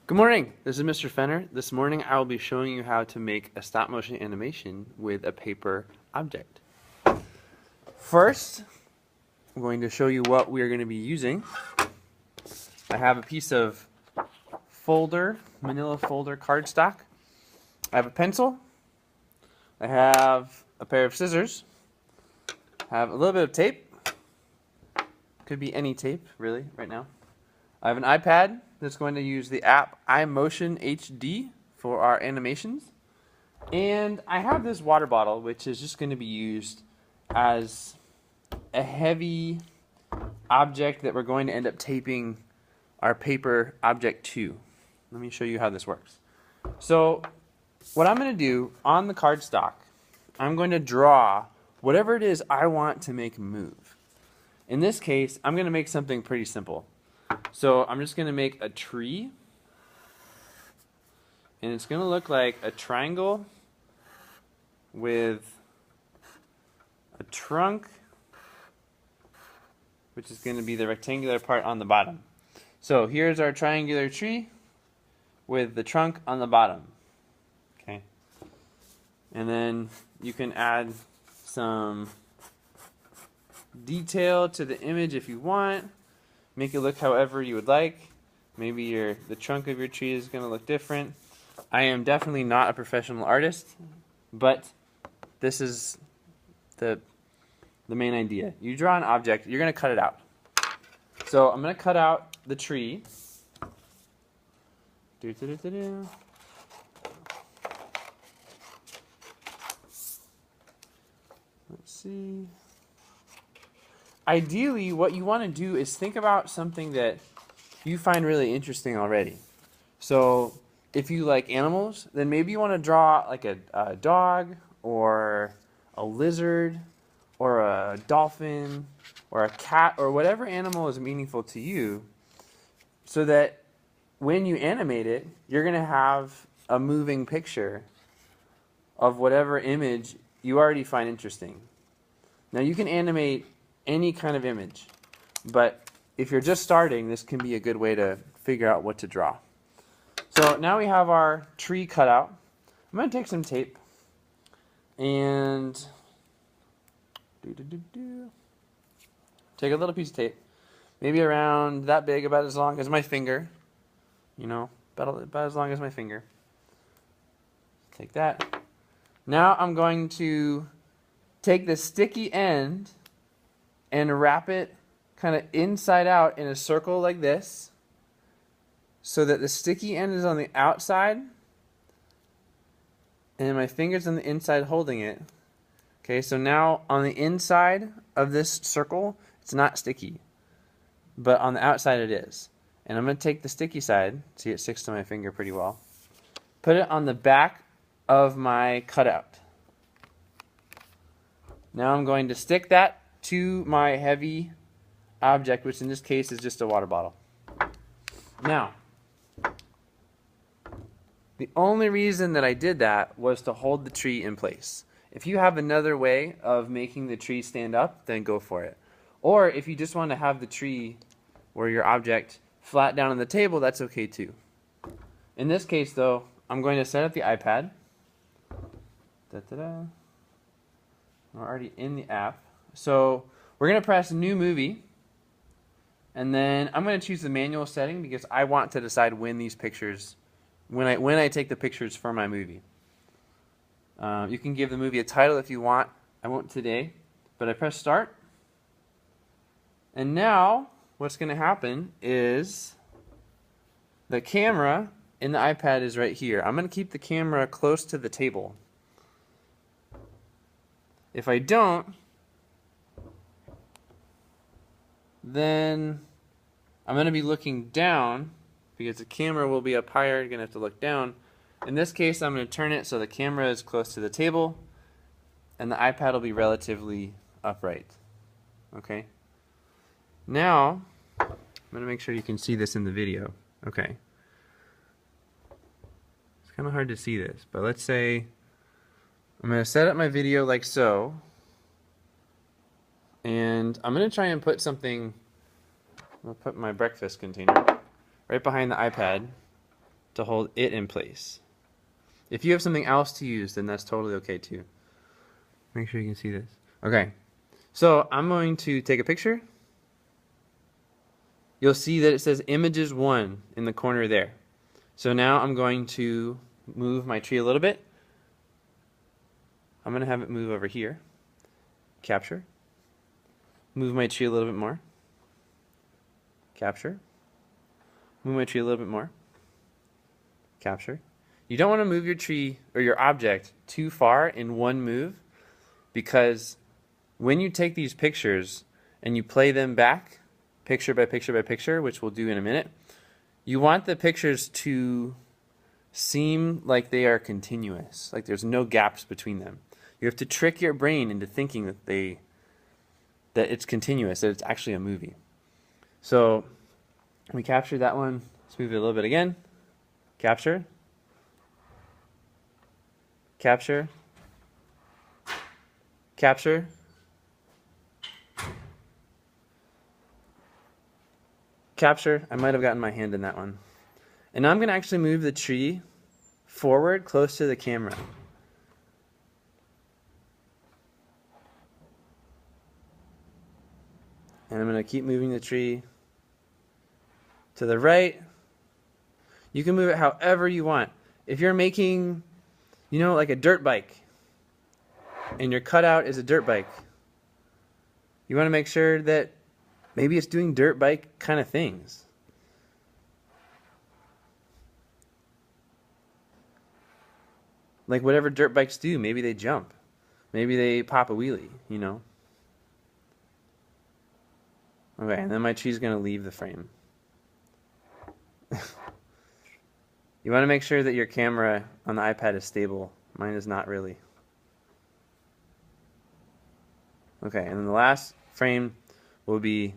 Good morning, this is Mr. Fenner. This morning I will be showing you how to make a stop motion animation with a paper object. First, I'm going to show you what we are going to be using. I have a piece of manila folder cardstock. I have a pencil. I have a pair of scissors. I have a little bit of tape. Could be any tape, really, right now. I have an iPad that's going to use the app iMotion HD for our animations. And I have this water bottle, which is just going to be used as a heavy object that we're going to end up taping our paper object to. Let me show you how this works. So what I'm going to do on the cardstock, I'm going to draw whatever it is I want to make move. In this case, I'm going to make something pretty simple. So I'm just going to make a tree, and it's going to look like a triangle with a trunk, which is going to be the rectangular part on the bottom. So here's our triangular tree with the trunk on the bottom. Okay. And then you can add some detail to the image if you want. Make it look however you would like. Maybe the trunk of your tree is going to look different. I am definitely not a professional artist, but this is the main idea. You draw an object, you're going to cut it out. So I'm going to cut out the tree. Let's see. Ideally, what you want to do is think about something that you find really interesting already. So if you like animals, then maybe you want to draw like a dog or a lizard or a dolphin or a cat or whatever animal is meaningful to you, so that when you animate it, you're going to have a moving picture of whatever image you already find interesting. Now you can animate any kind of image, but if you're just starting, this can be a good way to figure out what to draw. So now we have our tree cut out. I'm going to take some tape and take a little piece of tape, maybe around that big, about as long as my finger, about as long as my finger. Take that. Now I'm going to take the sticky end and wrap it kind of inside out in a circle like this, so that the sticky end is on the outside and my finger's on the inside holding it. Okay, so now on the inside of this circle, it's not sticky, but on the outside it is. And I'm going to take the sticky side, see it sticks to my finger pretty well, put it on the back of my cutout. Now I'm going to stick that to my heavy object, which in this case is just a water bottle. Now, the only reason that I did that was to hold the tree in place. If you have another way of making the tree stand up, then go for it. Or if you just want to have the tree or your object flat down on the table, that's okay too. In this case though, I'm going to set up the iPad. We're already in the app. So we're going to press New Movie, and then I'm going to choose the manual setting because I want to decide when these pictures, when I take the pictures for my movie. You can give the movie a title if you want. I won't today, but I press Start. And now what's going to happen is the camera in the iPad is right here. I'm going to keep the camera close to the table. If I don't, then I'm going to be looking down because the camera will be up higher. You're going to have to look down. In this case, I'm going to turn it so the camera is close to the table and the iPad will be relatively upright. Okay. Now, I'm going to make sure you can see this in the video. Okay. It's kind of hard to see this, but let's say I'm going to set up my video like so. And I'm going to try and put something, I'll put my breakfast container right behind the iPad. to hold it in place. If you have something else to use, then that's totally okay too. Make sure you can see this. Okay, so I'm going to take a picture. You'll see that it says images 1 in the corner there. So now I'm going to move my tree a little bit. I'm going to have it move over here. Capture. Move my tree a little bit more. Capture. Move my tree a little bit more. Capture. You don't want to move your tree or your object too far in one move, because when you take these pictures and you play them back, picture by picture by picture, which we'll do in a minute, you want the pictures to seem like they are continuous, like there's no gaps between them. You have to trick your brain into thinking that it's continuous, that it's actually a movie. So we captured that one. Let's move it a little bit again. Capture. Capture. Capture. Capture. I might have gotten my hand in that one. And now I'm going to actually move the tree forward close to the camera. And I'm going to keep moving the tree to the right. You can move it however you want. If you're making, like a dirt bike, and your cutout is a dirt bike, you want to make sure that maybe it's doing dirt bike kind of things. Like whatever dirt bikes do, maybe they jump. Maybe they pop a wheelie, Okay, and then my tree's going to leave the frame. You want to make sure that your camera on the iPad is stable. Mine is not really. Okay, and then the last frame will be